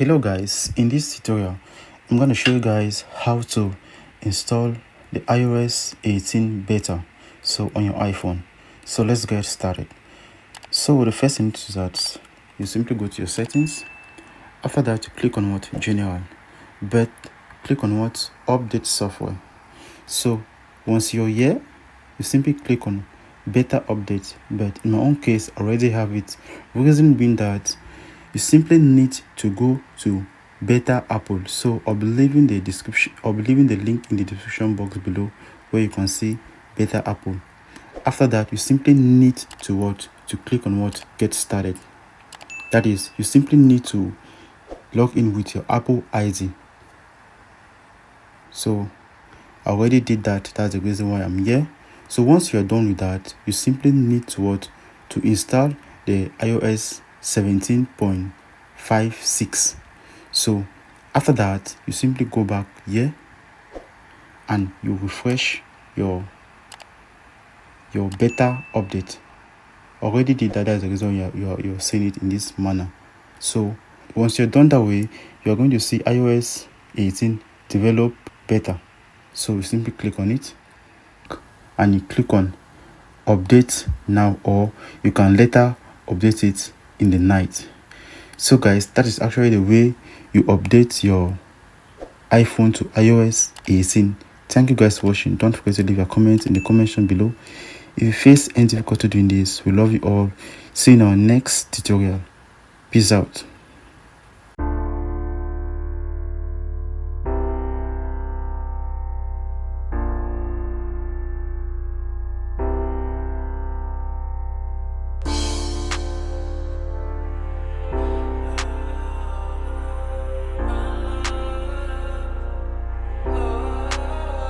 Hello guys, in this tutorial I'm going to show you guys how to install the iOS 18 beta on your iPhone. So let's get started. So the first thing is that you simply go to your settings. After that you click on what general, but click on what update software. So once you're here, you simply click on beta update, but in my own case I already have it. Reason being that you simply need to go to beta Apple. So I'll be leaving the link in the description box below where you can see beta Apple. After that, you simply need to click on get started. That is, you simply need to log in with your Apple ID. So I already did that. That's the reason why I'm here. So once you're done with that, you simply need to install the iOS 17.56. So after that, you simply go back here and you refresh your beta update. Already did that. That's the reason you're seeing it in this manner. So once you're done that way, you're going to see iOS 18 develop beta. So you simply click on it and you click on update now, or you can later update it in the night. So guys, that is actually the way you update your iPhone to iOS 18. Thank you guys for watching. Don't forget to leave a comment in the comment section below. If you face any difficulty doing this, we love you all. See you in our next tutorial. Peace out.